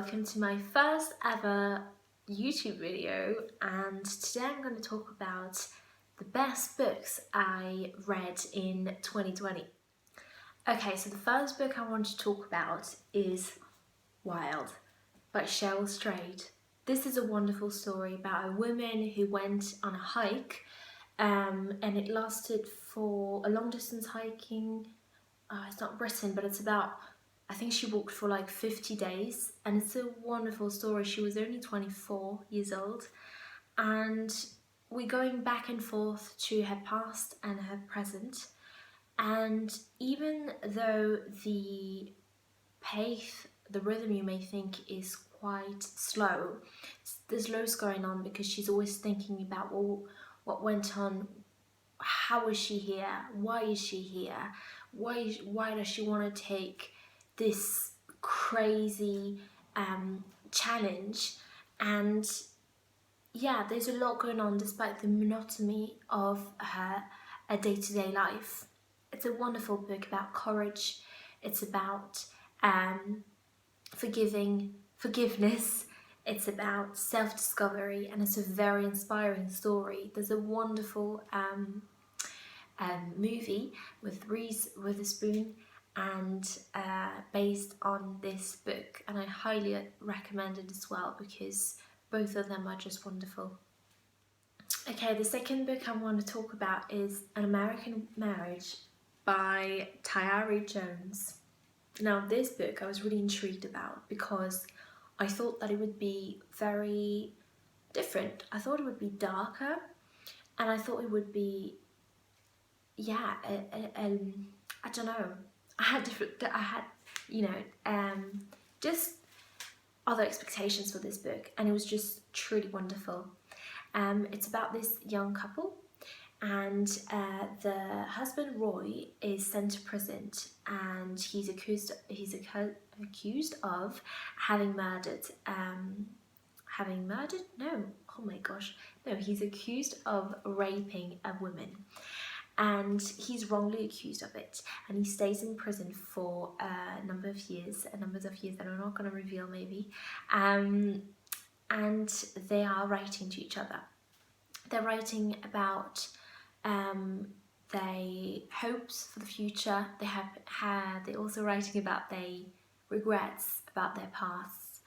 welcome to my first ever YouTube video, and today I'm going to talk about the best books I read in 2020. Okay, so the first book I want to talk about is Wild by Cheryl Strayed. This is a wonderful story about a woman who went on a hike and it lasted for a long distance hiking. It's not Britain, but it's about, I think she walked for like 50 days, and it's a wonderful story. She was only 24 years old, and we're going back and forth to her past and her present. And even though the pace, the rhythm you may think is quite slow, there's loads going on because she's always thinking about, well, what went on, how is she here, why is she here, why does she want to take this crazy challenge. And yeah, there's a lot going on despite the monotony of her day-to-day life. It's a wonderful book about courage. It's about forgiveness. It's about self-discovery, and it's a very inspiring story. There's a wonderful movie with Reese Witherspoon and based on this book, and I highly recommend it as well because both of them are just wonderful. Okay, the second book I want to talk about is An American Marriage by Tayari Jones. Now, this book I was really intrigued about because I thought that it would be very different. I thought it would be darker, and I thought it would be, yeah, I don't know. I had, just other expectations for this book, and it was just truly wonderful. It's about this young couple, and the husband Roy is sent to prison, and he's accused of having murdered. He's accused of raping a woman. And he's wrongly accused of it, and he stays in prison for a number of years that I'm not going to reveal maybe, and they are writing to each other. They're writing about their hopes for the future. They're also writing about their regrets about their pasts,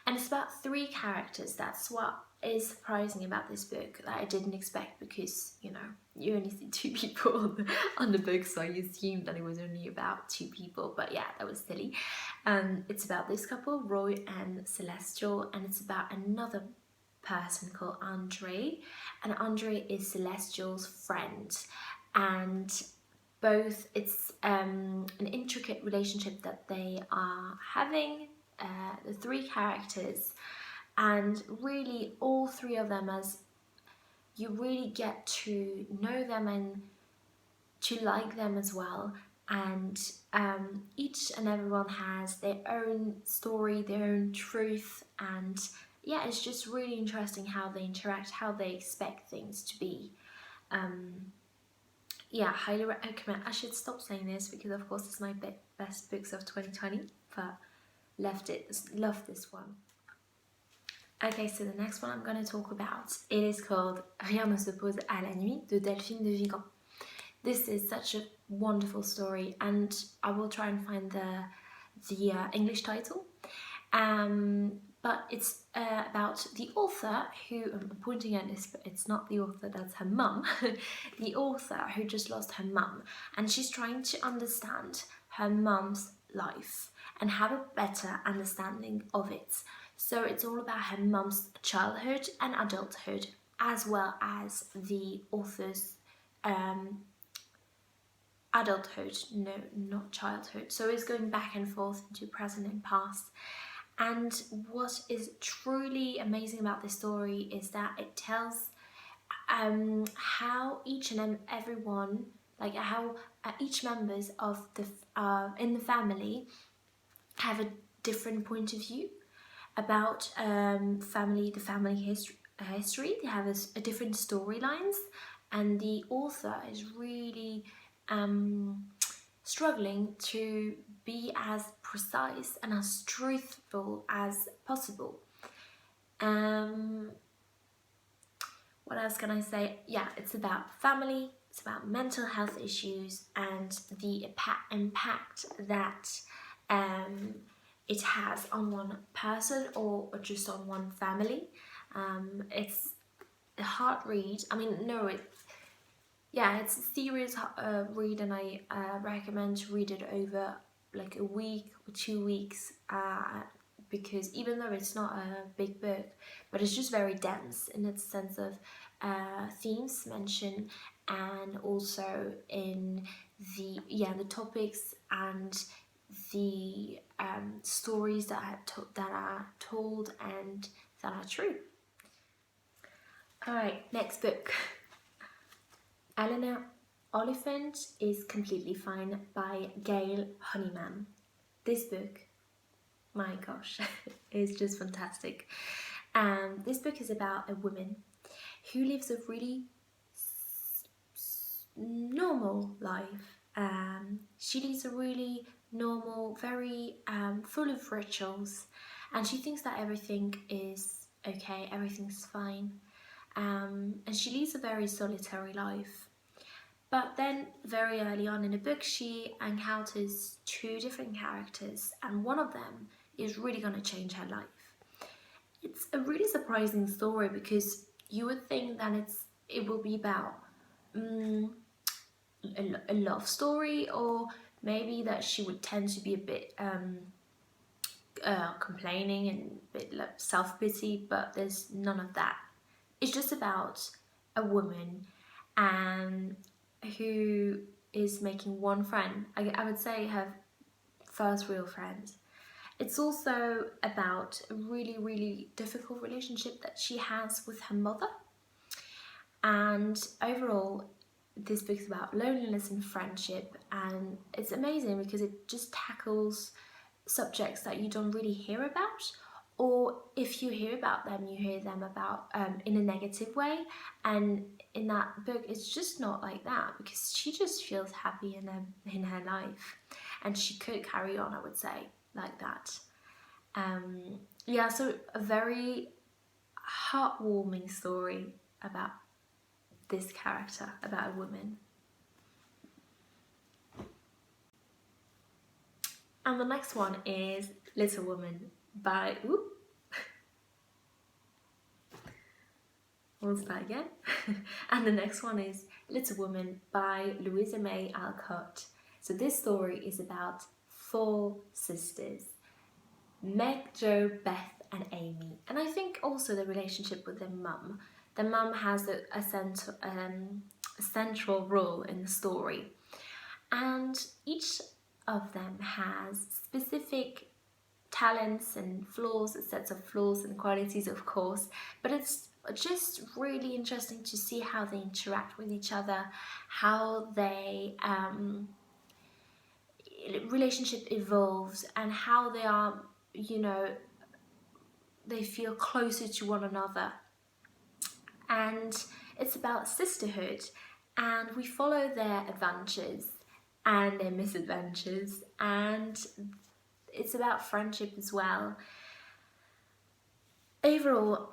and it's about three characters. That's what is surprising about this book that I didn't expect, because you only see two people on the book, so I assumed that it was only about two people, but yeah, that was silly. It's about this couple, Roy and Celestial, and it's about another person called Andre, and Andre is Celestial's friend, and both, it's an intricate relationship that they are having, the three characters. And really, all three of them, as you really get to know them and to like them as well. And each and everyone has their own story, their own truth. And yeah, it's just really interesting how they interact, how they expect things to be. Yeah, highly recommend. I should stop saying this because, of course, it's my best books of 2020, but love this one. Okay, so the next one I'm going to talk about, it is called Rien ne se pose à la nuit de Delphine de Vigan. This is such a wonderful story, and I will try and find the English title. But it's about the author who, I'm pointing at this, but it's not the author, that's her mum. The author who just lost her mum, and she's trying to understand her mum's life and have a better understanding of it. So it's all about her mum's childhood and adulthood, as well as the author's adulthood, no, not childhood. So it's going back and forth into present and past. And what is truly amazing about this story is that it tells how each and everyone, like how each members of the in the family have a different point of view about the family history. They have a different storylines, and the author is really struggling to be as precise and as truthful as possible. What else can I say? Yeah, it's about family, it's about mental health issues and the impact that it has on one person or just on one family. It's a hard read. I mean, no, it's a serious read, and I recommend to read it over like a week or 2 weeks, because even though it's not a big book, but it's just very dense in its sense of themes mentioned, and also in the topics and the stories that are told and that are true. All right, next book. Eleanor Oliphant is Completely Fine by Gail Honeyman. This book, my gosh, is just fantastic. This book is about a woman who lives a really normal life. She leads a really normal, very full of rituals, and she thinks that everything is okay, everything's fine. And she leads a very solitary life. But then, very early on in the book, she encounters 2 different characters, and one of them is really going to change her life. It's a really surprising story because you would think that it will be about a love story, or maybe that she would tend to be a bit complaining and a bit self-pity, but there's none of that. It's just about a woman who is making one friend. I would say her first real friend. It's also about a really, really difficult relationship that she has with her mother. And overall, this book is about loneliness and friendship, and it's amazing because it just tackles subjects that you don't really hear about, or if you hear about them, you hear them about in a negative way. And in that book, it's just not like that, because she just feels happy in her life, and she could carry on, I would say, like that. So a very heartwarming story about this character, about a woman. And the next one is Little Woman by we'll start again. And the next one is Little Woman by Louisa May Alcott. So this story is about 4 sisters: Meg, Jo, Beth and Amy. And I think also the relationship with their mum. The mum has a central role in the story. And each of them has specific talents and flaws, sets of flaws and qualities, of course, but it's just really interesting to see how they interact with each other, how they relationship evolves, and how they are, they feel closer to one another. And it's about sisterhood, and we follow their adventures and their misadventures, and it's about friendship as well. Overall,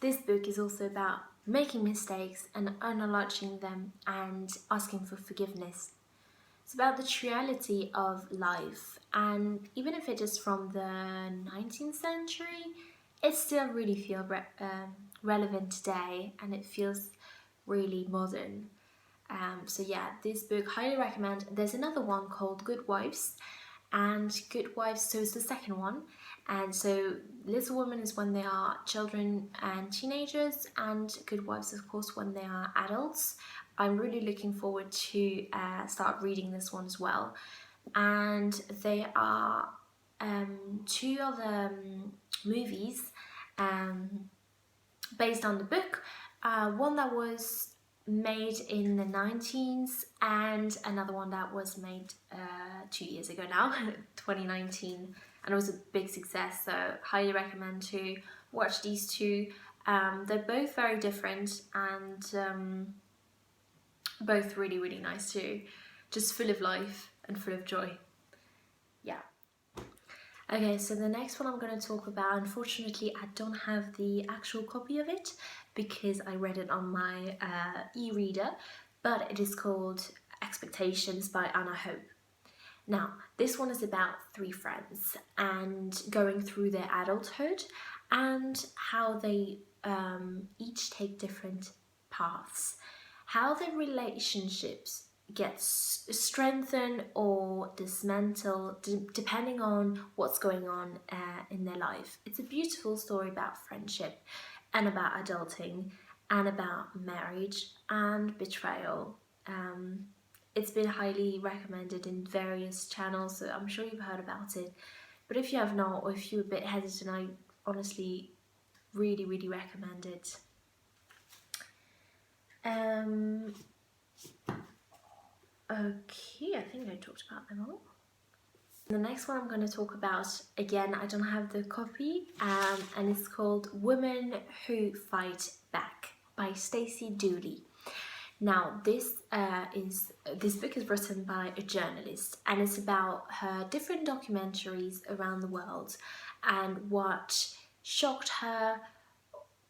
this book is also about making mistakes and acknowledging them and asking for forgiveness. It's about the reality of life, and even if it is from the 19th century, it still really feels relevant today, and it feels really modern. So yeah, this book, highly recommend. There's another one called Good Wives, and Good Wives, so it's the second one. And so Little Women is when they are children and teenagers, and Good Wives, of course, when they are adults. I'm really looking forward to start reading this one as well. And there are 2 other movies based on the book. One that was made in the 19s, and another one that was made 2 years ago now, 2019, and it was a big success. So highly recommend to watch these 2. They're both very different, and Both really, really nice too. Just full of life and full of joy. Yeah. Okay, so the next one I'm going to talk about, unfortunately I don't have the actual copy of it because I read it on my e-reader, but it is called Expectations by Anna Hope. Now, this one is about three friends and going through their adulthood and how they each take different paths, how their relationships get strengthened or dismantled depending on what's going on in their life. It's a beautiful story about friendship and about adulting and about marriage and betrayal. It's been highly recommended in various channels, so I'm sure you've heard about it. But if you have not, or if you're a bit hesitant, I honestly really, really recommend it. Okay, I think I talked about them all. The next one I'm going to talk about, again, I don't have the copy, and it's called Women Who Fight Back by Stacey Dooley. Now, this book is written by a journalist, and it's about her different documentaries around the world and what shocked her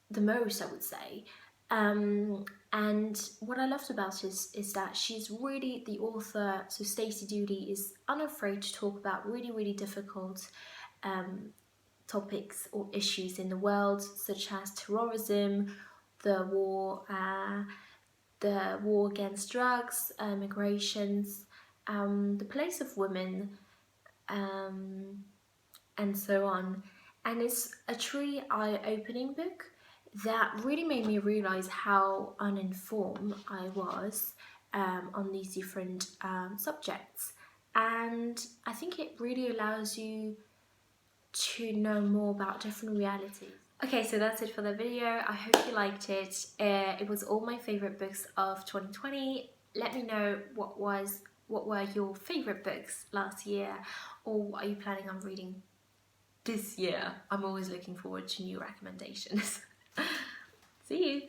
the most, I would say. And what I loved about it is that she's really the author. So Stacey Dooley is unafraid to talk about really, really difficult topics or issues in the world, such as terrorism, the war against drugs, migrations, the place of women, and so on. And it's a truly eye-opening book that really made me realise how uninformed I was on these different subjects. And I think it really allows you to know more about different realities. Okay, so that's it for the video. I hope you liked it. It was all my favourite books of 2020. Let me know what were your favourite books last year, or what are you planning on reading this year? I'm always looking forward to new recommendations. See you!